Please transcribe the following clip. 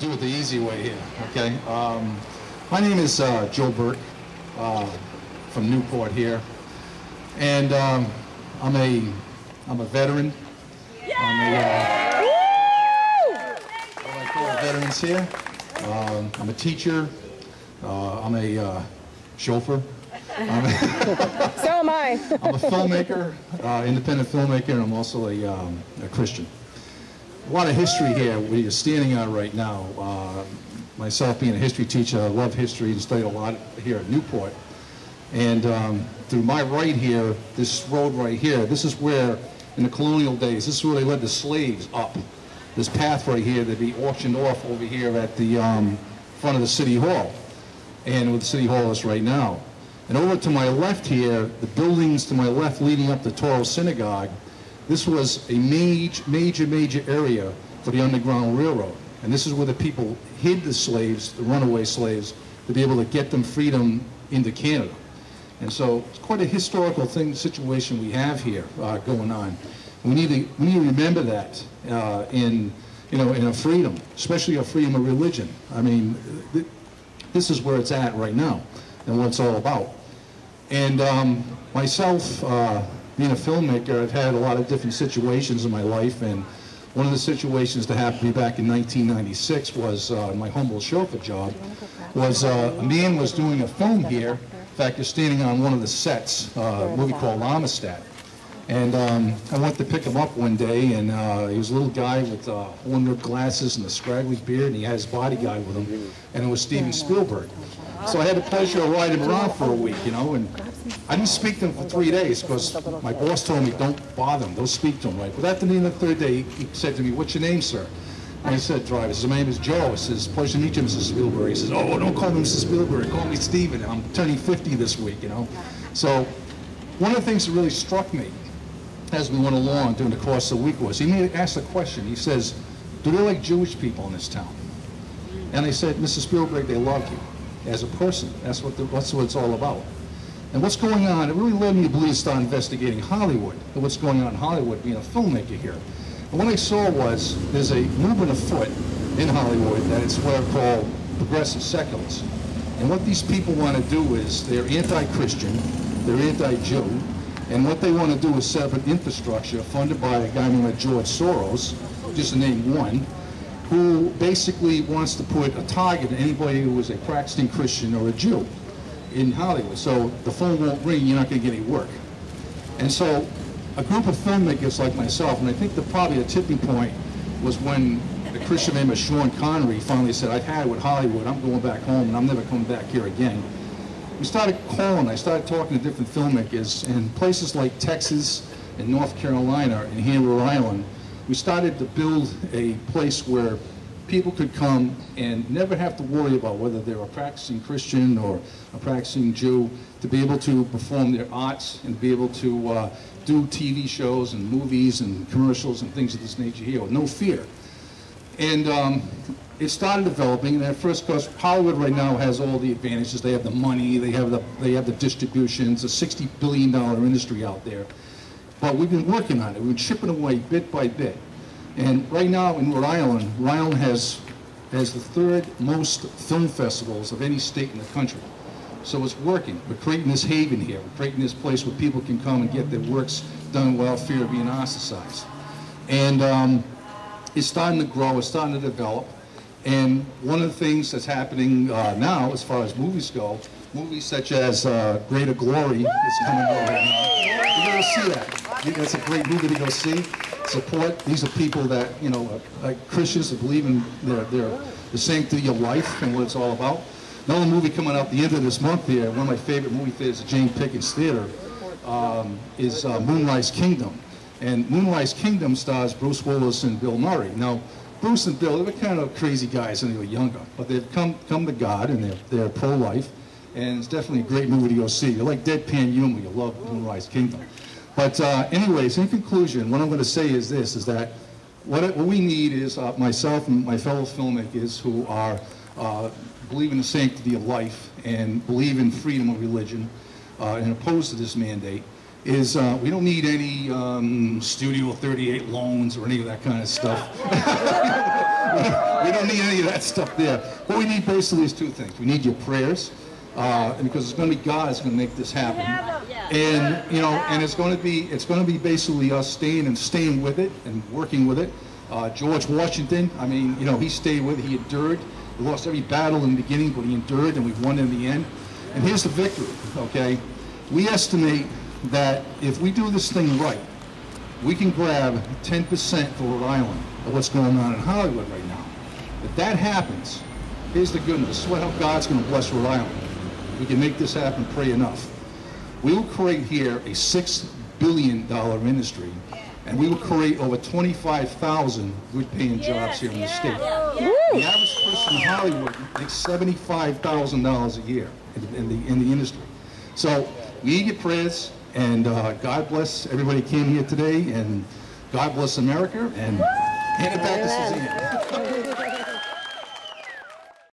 do it the easy way here, okay? My name is Joe Burke from Newport here, and I'm a veteran. I'm a veterans here. I'm a teacher. I'm a chauffeur. So am I. I'm a filmmaker, independent filmmaker, and I'm also a Christian. A lot of history here where you're standing on right now. Myself being a history teacher, I love history and studied a lot here at Newport. And through my right here, this road right here, this is where, in the colonial days, this is where they led the slaves up. This path right here, they'd be auctioned off over here at the front of the City Hall. And where the City Hall is right now. And over to my left here, the buildings to my left leading up to Toro Synagogue, this was a major area for the Underground Railroad. And this is where the people hid the slaves, the runaway slaves, to be able to get them freedom into Canada. And so it's quite a historical situation we have here going on. We need to remember that in a freedom, especially a freedom of religion. I mean, this is where it's at right now and what it's all about. And myself, being a filmmaker, I've had a lot of different situations in my life, and one of the situations that happened to me back in 1996 was my humble chauffeur job, was a man was doing a film here. In fact, you're standing on one of the sets, a movie called Amistad. And I went to pick him up one day, and he was a little guy with horn-rimmed glasses and a scraggly beard, and he had his bodyguard with him, and it was Steven Spielberg. So I had the pleasure of riding him around for a week, and I didn't speak to him for 3 days because my boss told me, don't bother him, don't speak to him, right? But after the end of the third day, he said to me, what's your name, sir? And I said, driver, he says, my name is Joe. He says, pleasure to meet you, Mr. Spielberg. He says, oh, don't call me Mr. Spielberg, call me Steven. I'm turning 50 this week, So one of the things that really struck me as we went along during the course of the week was, he asked a question. He says, do they like Jewish people in this town? And I said, Mr. Spielberg, they love you as a person. That's what it's all about. And what's going on, it really led me to believe to start investigating Hollywood and what's going on in Hollywood, being a filmmaker here. And what I saw was there's a movement afoot in Hollywood that it's what I call progressive secularists. And what these people want to do is they're anti-Christian, they're anti-Jew, and what they want to do is set up an infrastructure funded by a guy named George Soros, just to name one, who basically wants to put a target on anybody who is a practicing Christian or a Jew in Hollywood. So the phone won't ring, you're not going to get any work. And so a group of filmmakers like myself, and I think probably the tipping point was when a Christian named Sean Connery finally said, I've had it with Hollywood, I'm going back home and I'm never coming back here again. We started calling, I started talking to different filmmakers in places like Texas and North Carolina and here in Rhode Island. We started to build a place where people could come and never have to worry about whether they're a practicing Christian or a practicing Jew, to be able to perform their arts and be able to do TV shows and movies and commercials and things of this nature here with no fear. And it started developing, and at first, because Hollywood right now has all the advantages. They have the money, they have the distribution. It's a $60 billion industry out there. But we've been working on it. We've been chipping away bit by bit. And right now in Rhode Island has the third most film festivals of any state in the country. So it's working. We're creating this haven here. We're creating this place where people can come and get their works done without fear of being ostracized. And it's starting to grow, it's starting to develop. And one of the things that's happening now, as far as movies go, movies such as Greater Glory is coming out right now. You're going to see that. That's a great movie to go see. Support. These are people that, like Christians that believe in the sanctity of life and what it's all about. Another movie coming out the end of this month here, one of my favorite movie theaters at Jane Pickett's Theater, is Moonrise Kingdom. And Moonrise Kingdom stars Bruce Willis and Bill Murray. Now, Bruce and Bill, they were kind of crazy guys when they were younger, but they've come to God and they're pro-life, and it's definitely a great movie to go see. You like deadpan humor, you love Moonrise Kingdom. But anyways, in conclusion, what I'm going to say is this, is that what we need is myself and my fellow filmmakers who are believe in the sanctity of life and believe in freedom of religion and opposed to this mandate, is we don't need any Studio 38 loans or any of that kind of stuff. we don't need any of that stuff there. What we need basically is two things. We need your prayers, and because it's going to be God that's going to make this happen. And you know, and it's going to be basically us staying with it and working with it. George Washington, I mean, you know, he stayed with it. He endured. He lost every battle in the beginning, but he endured, and we won in the end. And here's the victory. Okay, we estimate that if we do this thing right, we can grab 10% for Rhode Island of what's going on in Hollywood right now. If that happens, here's the good news. This is how God's going to bless Rhode Island. We can make this happen, pray enough. We will create here a $6 billion industry, and we will create over 25,000 good-paying jobs here in the state. The average person in Hollywood makes $75,000 a year in the industry. So we need your prayers. And God bless everybody who came here today, and God bless America, and hand it back to Suzanne.